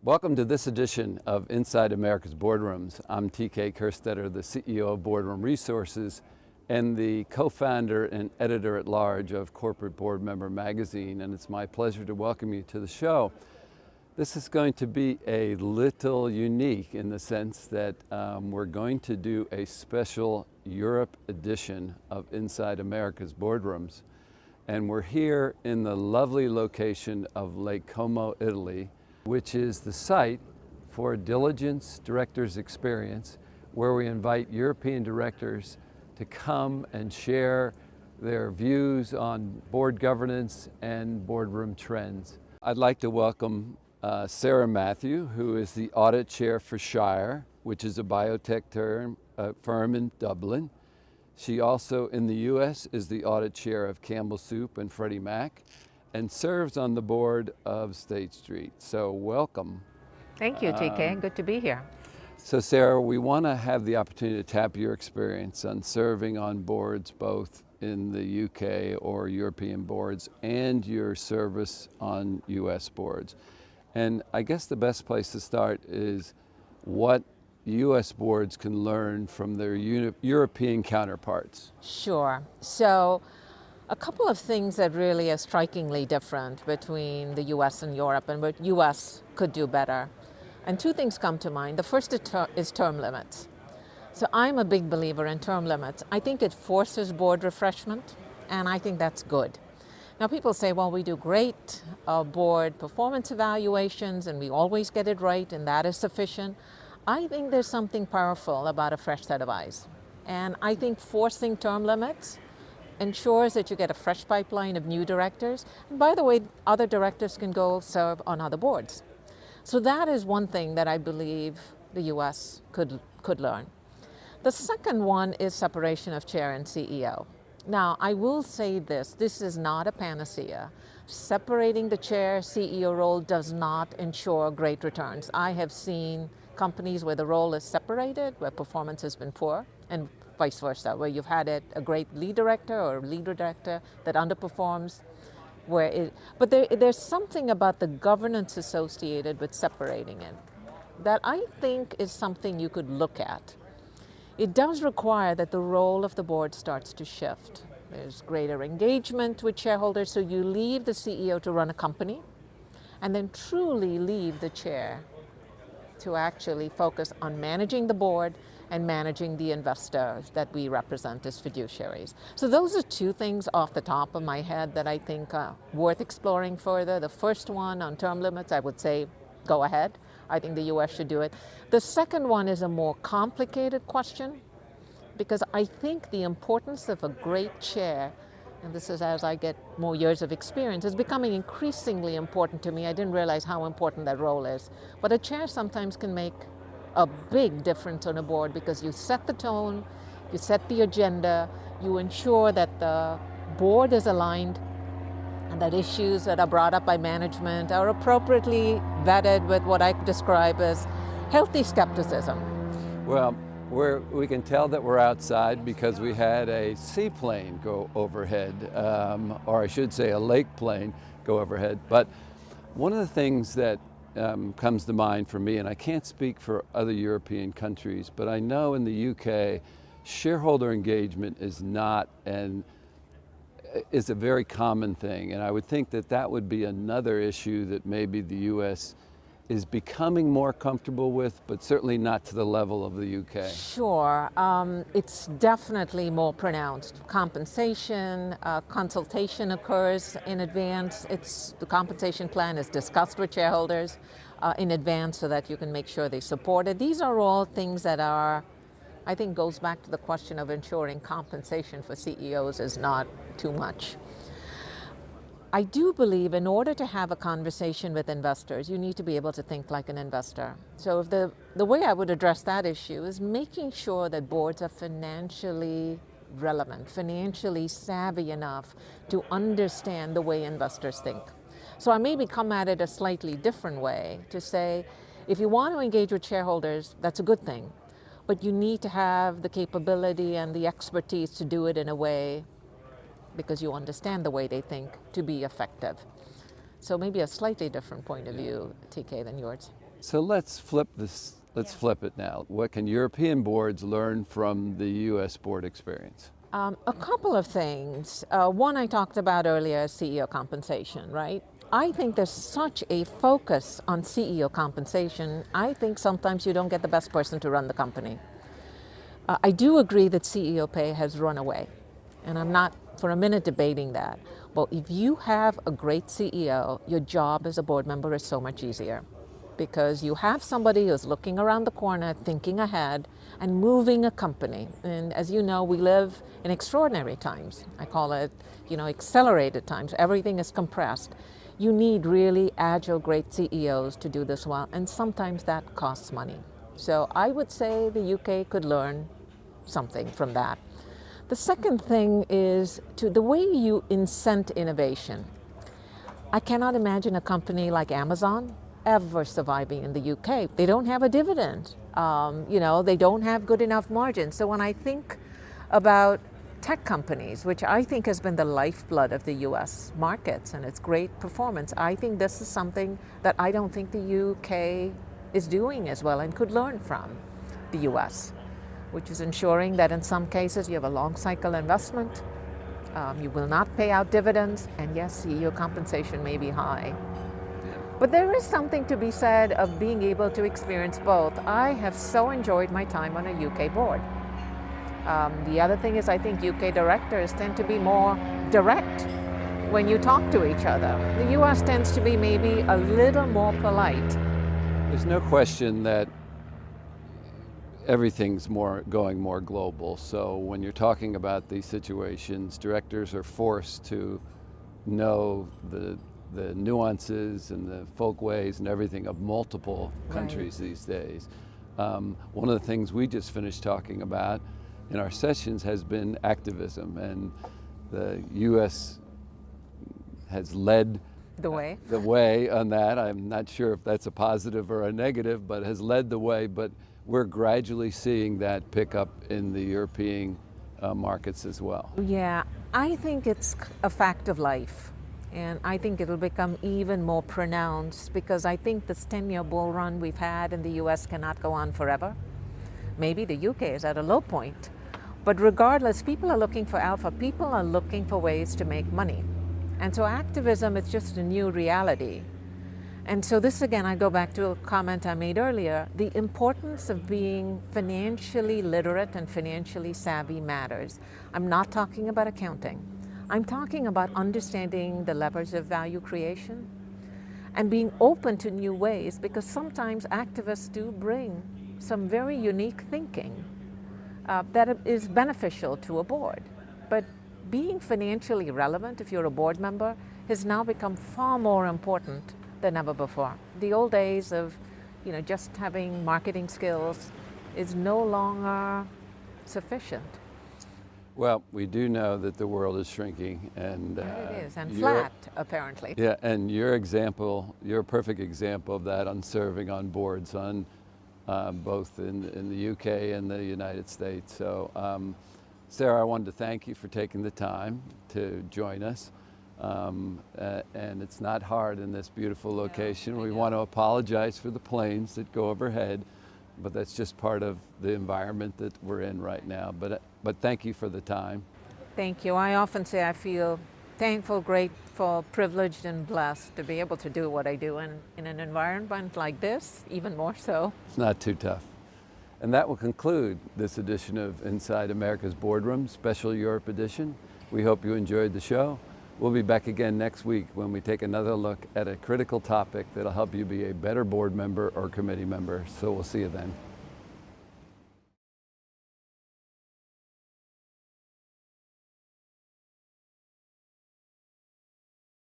Welcome to this edition of Inside America's Boardrooms. I'm TK Kerstetter, the CEO of Boardroom Resources and the co-founder and editor-at-large of Corporate Board Member Magazine, and it's my pleasure to welcome you to the show. This is going to be a little unique in the sense that we're going to do a special Europe edition of Inside America's Boardrooms. And we're here in the lovely location of Lake Como, Italy, which is the site for Diligence Directors Experience, where we invite European directors to come and share their views on board governance and boardroom trends. I'd like to welcome Sara Mathew, who is the audit chair for Shire, which is a biotech firm in Dublin. She also, in the US, is the audit chair of Campbell Soup and Freddie Mac, and serves on the board of State Street. So welcome. Thank you, TK. Good to be here. So Sara, we want to have the opportunity to tap your experience on serving on boards both in the UK or European boards and your service on US boards. And I guess the best place to start is what US boards can learn from their European counterparts. Sure. So a couple of things that really are strikingly different between the US and Europe and what US could do better. And two things come to mind. The first is term limits. So I'm a big believer in term limits. I think it forces board refreshment, and I think that's good. Now people say, well, we do great board performance evaluations and we always get it right and that is sufficient. I think there's something powerful about a fresh set of eyes. And I think forcing term limits ensures that you get a fresh pipeline of new directors. And by the way, other directors can go serve on other boards. So that is one thing that I believe the US could learn. The second one is separation of chair and CEO. Now, I will say this is not a panacea. Separating the chair CEO role does not ensure great returns. I have seen companies where the role is separated, where performance has been poor, and vice versa, where you've had a great lead director or lead director that underperforms. But there's something about the governance associated with separating it that I think is something you could look at. It does require that the role of the board starts to shift. There's greater engagement with shareholders, so you leave the CEO to run a company and then truly leave the chair to actually focus on managing the board and managing the investors that we represent as fiduciaries. So those are two things off the top of my head that I think are worth exploring further. The first one on term limits, I would say, go ahead. I think the US should do it. The second one is a more complicated question because I think the importance of a great chair, and this is as I get more years of experience, is becoming increasingly important to me. I didn't realize how important that role is. But a chair sometimes can make a big difference on a board because you set the tone, you set the agenda, you ensure that the board is aligned and that issues that are brought up by management are appropriately vetted with what I describe as healthy skepticism. Well, we can tell that we're outside because we had a seaplane go overhead, or I should say a lake plane go overhead. But one of the things that comes to mind for me, and I can't speak for other European countries, but I know in the UK, shareholder engagement is a very common thing. And I would think that that would be another issue that maybe the US is becoming more comfortable with, but certainly not to the level of the UK. Sure, it's definitely more pronounced. Compensation, consultation occurs in advance. The compensation plan is discussed with shareholders in advance so that you can make sure they support it. These are all things that I think goes back to the question of ensuring compensation for CEOs is not too much. I do believe in order to have a conversation with investors, you need to be able to think like an investor. So if the way I would address that issue is making sure that boards are financially relevant, financially savvy enough to understand the way investors think. So I maybe come at it a slightly different way to say, if you want to engage with shareholders, that's a good thing. But you need to have the capability and the expertise to do it in a way because you understand the way they think to be effective. So maybe a slightly different point of view, TK, than yours. So let's flip this. Let's flip it now. What can European boards learn from the U.S. board experience? A couple of things. One I talked about earlier is CEO compensation, right? I think there's such a focus on CEO compensation. I think sometimes you don't get the best person to run the company. I do agree that CEO pay has run away, and I'm not for a minute debating that. Well, if you have a great CEO, your job as a board member is so much easier because you have somebody who's looking around the corner, thinking ahead, and moving a company. And as you know, we live in extraordinary times. I call it, accelerated times. Everything is compressed. You need really agile, great CEOs to do this well, and sometimes that costs money. So I would say the UK could learn something from that. The second thing is the way you incent innovation. I cannot imagine a company like Amazon ever surviving in the UK. They don't have a dividend. They don't have good enough margins. So when I think about tech companies, which I think has been the lifeblood of the US markets and its great performance, I think this is something that I don't think the UK is doing as well and could learn from the US, which is ensuring that in some cases you have a long cycle investment, you will not pay out dividends, and yes, CEO compensation may be high. But there is something to be said of being able to experience both. I have so enjoyed my time on a UK board. The other thing is I think UK directors tend to be more direct when you talk to each other. The US tends to be maybe a little more polite. There's no question that everything's going more global. So when you're talking about these situations, directors are forced to know the nuances and the folkways and everything of multiple countries these days. One of the things we just finished talking about in our sessions has been activism, and the U.S. has led the way on that. I'm not sure if that's a positive or a negative, but has led the way. But we're gradually seeing that pick up in the European markets as well. Yeah, I think it's a fact of life. And I think it'll become even more pronounced because I think this 10-year bull run we've had in the US cannot go on forever. Maybe the UK is at a low point. But regardless, people are looking for alpha. People are looking for ways to make money. And so activism is just a new reality. And so this, again, I go back to a comment I made earlier. The importance of being financially literate and financially savvy matters. I'm not talking about accounting. I'm talking about understanding the levers of value creation and being open to new ways, because sometimes activists do bring some very unique thinking that is beneficial to a board. But being financially relevant, if you're a board member, has now become far more important than ever before. The old days of just having marketing skills is no longer sufficient. Well, we do know that the world is shrinking, and it is, and flat, apparently. Yeah, and you're a perfect example of that on serving on boards both in the UK and the United States. So, Sarah, I wanted to thank you for taking the time to join us. And it's not hard in this beautiful location. We want to apologize for the planes that go overhead, but that's just part of the environment that we're in right now. But thank you for the time. Thank you. I often say I feel thankful, grateful, privileged, and blessed to be able to do what I do in an environment like this, even more so. It's not too tough. And that will conclude this edition of Inside America's Boardroom, Special Europe Edition. We hope you enjoyed the show. We'll be back again next week when we take another look at a critical topic that'll help you be a better board member or committee member. So we'll see you then.